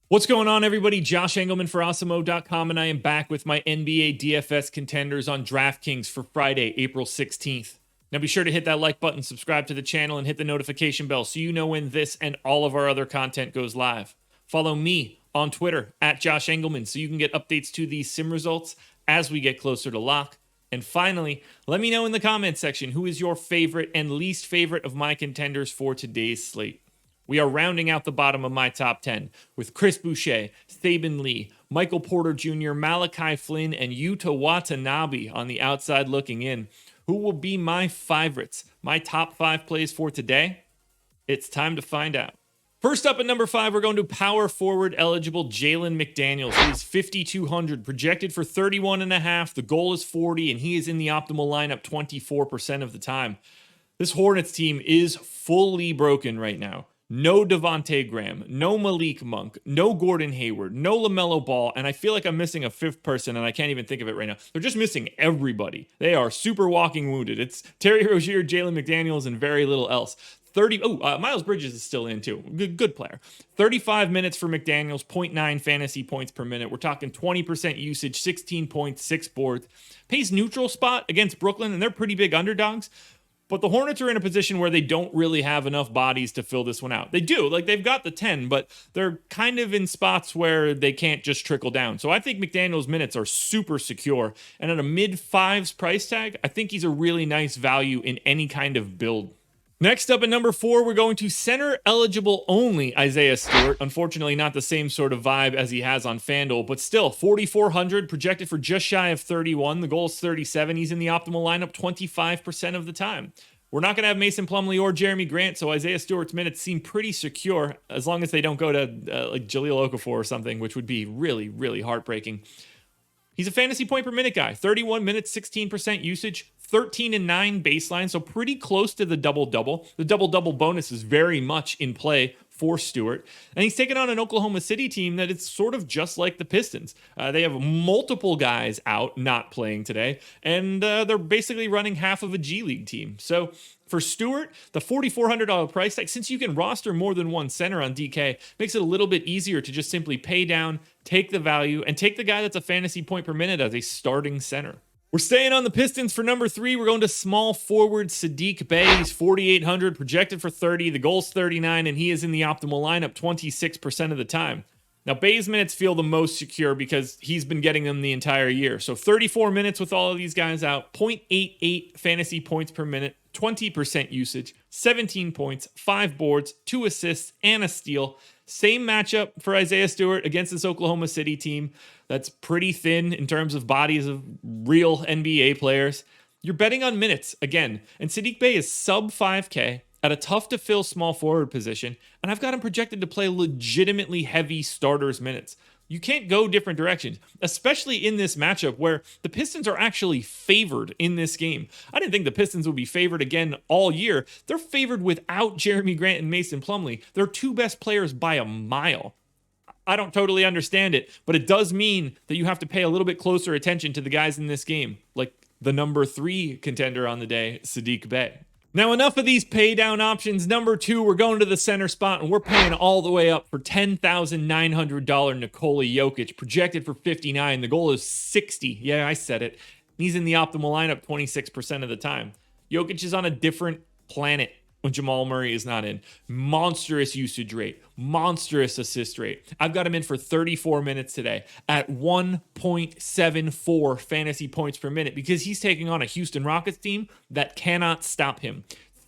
What's going on, everybody? Josh Engleman for Awesemo.com, and I am back with my NBA DFS contenders on DraftKings for Friday, April 16th. Now be sure to hit that like button, subscribe to the channel, and hit the notification bell so you know when this and all of our other content goes live. Follow me on Twitter at Josh Engleman so you can get updates to these sim results as we get closer to lock. And finally, let me know in the comments section who is your favorite and least favorite of my contenders for today's slate. We are rounding out the bottom of my top 10 with Chris Boucher, Saban Lee, Michael Porter Jr., Malachi Flynn, and Yuta Watanabe on the outside looking in. Who will be my favorites? My top 5 plays for today? It's time to find out. First up at number 5, we're going to power forward eligible Jalen McDaniels. He is 5,200, projected for 31.5. The goal is 40, and he is in the optimal lineup 24% of the time. This Hornets team is fully broken right now. No Devontae Graham, no Malik Monk, no Gordon Hayward, no LaMelo Ball, and I feel like I'm missing a fifth person, and I can't even think of it right now. They're just missing everybody. They are super walking wounded. It's Terry Rozier, Jalen McDaniels, and very little else. Miles Bridges is still in too. Good player. 35 minutes for McDaniels, 0.9 fantasy points per minute. We're talking 20% usage, 16 points, 6 boards. Pays neutral spot against Brooklyn, and they're pretty big underdogs. But the Hornets are in a position where they don't really have enough bodies to fill this one out. They do, like they've got the 10, but they're kind of in spots where they can't just trickle down. So I think McDaniels' minutes are super secure. And at a mid-5s price tag, I think he's a really nice value in any kind of build. Next up at number 4, we're going to center eligible only Isaiah Stewart. Unfortunately, not the same sort of vibe as he has on FanDuel, but still 4,400, projected for just shy of 31. The goal is 37. He's in the optimal lineup 25% of the time. We're not going to have Mason Plumlee or Jeremy Grant, so Isaiah Stewart's minutes seem pretty secure as long as they don't go to like Jahlil Okafor or something, which would be really, really heartbreaking. He's a fantasy point per minute guy, 31 minutes, 16% usage, 13 and 9 baseline, so pretty close to the double-double. The double-double bonus is very much in play for Stewart. And he's taken on an Oklahoma City team that it's sort of just like the Pistons. They have multiple guys out not playing today, and they're basically running half of a G League team. So for Stewart, the $4,400 price tag, since you can roster more than one center on DK, makes it a little bit easier to just simply pay down, take the value, and take the guy that's a fantasy point per minute as a starting center. We're staying on the Pistons for number 3. We're going to small forward SadIQ Bay. He's 4,800, projected for 30. The goal's 39, and he is in the optimal lineup 26% of the time. Now, Bay's minutes feel the most secure because he's been getting them the entire year. So 34 minutes with all of these guys out, 0.88 fantasy points per minute, 20% usage, 17 points, 5 boards, 2 assists, and a steal. Same matchup for Isaiah Stewart against this Oklahoma City team that's pretty thin in terms of bodies of real NBA players. You're betting on minutes again, and SadIQ Bay is sub 5K at a tough-to-fill small forward position, and I've got him projected to play legitimately heavy starters minutes. You can't go different directions, especially in this matchup where the Pistons are actually favored in this game. I didn't think the Pistons would be favored again all year. They're favored without Jeremy Grant and Mason Plumlee. They're 2 best players by a mile. I don't totally understand it, but it does mean that you have to pay a little bit closer attention to the guys in this game, like the number 3 contender on the day, SadIQ Bay. Now, enough of these pay down options. Number 2, we're going to the center spot, and we're paying all the way up for $10,900 Nikola Jokic, projected for 59. The goal is 60. Yeah, I said it. He's in the optimal lineup 26% of the time. Jokic is on a different planet when Jamal Murray is not in. Monstrous usage rate, monstrous assist rate. I've got him in for 34 minutes today at 1.74 fantasy points per minute because he's taking on a Houston Rockets team that cannot stop him.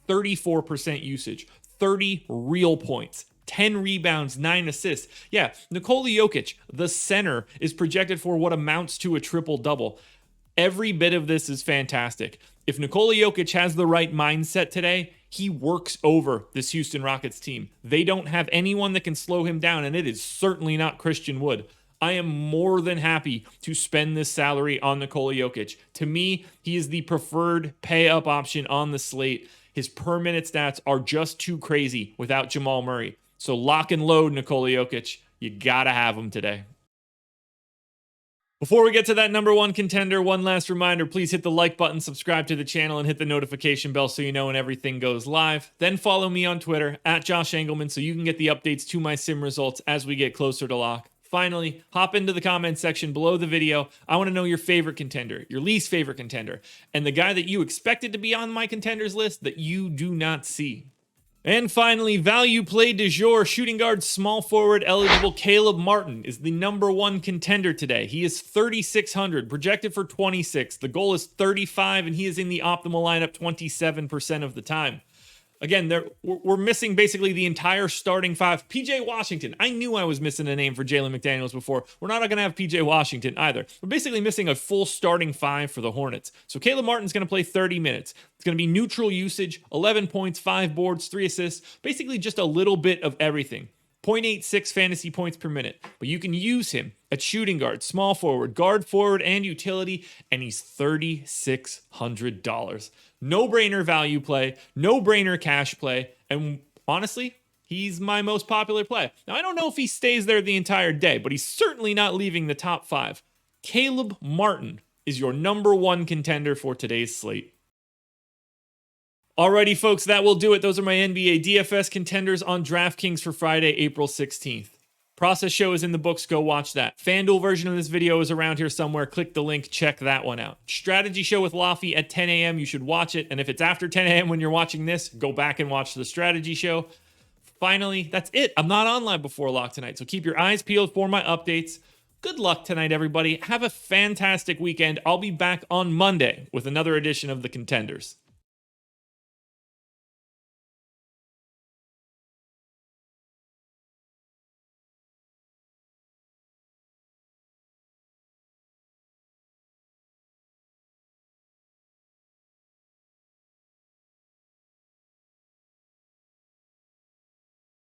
34% usage, 30 real points. 10 rebounds, 9 assists. Yeah, Nikola Jokic, the center, is projected for what amounts to a triple-double. Every bit of this is fantastic. If Nikola Jokic has the right mindset today, he works over this Houston Rockets team. They don't have anyone that can slow him down, and it is certainly not Christian Wood. I am more than happy to spend this salary on Nikola Jokic. To me, he is the preferred pay-up option on the slate. His per-minute stats are just too crazy without Jamal Murray. So lock and load Nikola Jokic. You gotta have him today. Before we get to that number one contender, one last reminder, please hit the like button, subscribe to the channel, and hit the notification bell so you know when everything goes live. Then follow me on Twitter, @Josh Engleman, so you can get the updates to my sim results as we get closer to lock. Finally, hop into the comment section below the video. I want to know your favorite contender, your least favorite contender, and the guy that you expected to be on my contenders list that you do not see. And finally, value play du jour, shooting guard, small forward eligible Caleb Martin is the number one contender today. He is 3,600, projected for 26. The goal is 35, and he is in the optimal lineup 27% of the time. Again, we're missing basically the entire starting five. PJ Washington. I knew I was missing a name for Jalen McDaniels before. We're not going to have PJ Washington either. We're basically missing a full starting five for the Hornets. So Caleb Martin's going to play 30 minutes. It's going to be neutral usage, 11 points, 5 boards, 3 assists, basically just a little bit of everything. 0.86 fantasy points per minute. But you can use him at shooting guard, small forward, guard forward, and utility, and he's $3,600. No-brainer value play, no-brainer cash play, and honestly, he's my most popular play. Now, I don't know if he stays there the entire day, but he's certainly not leaving the top 5. Caleb Martin is your number one contender for today's slate. Alrighty, folks, that will do it. Those are my NBA DFS contenders on DraftKings for Friday, April 16th. Process show is in the books. Go watch that. FanDuel version of this video is around here somewhere. Click the link. Check that one out. Strategy show with Laffy at 10 a.m. You should watch it. And if it's after 10 a.m. when you're watching this, go back and watch the strategy show. Finally, that's it. I'm not on live before lock tonight, so keep your eyes peeled for my updates. Good luck tonight, everybody. Have a fantastic weekend. I'll be back on Monday with another edition of the Contenders.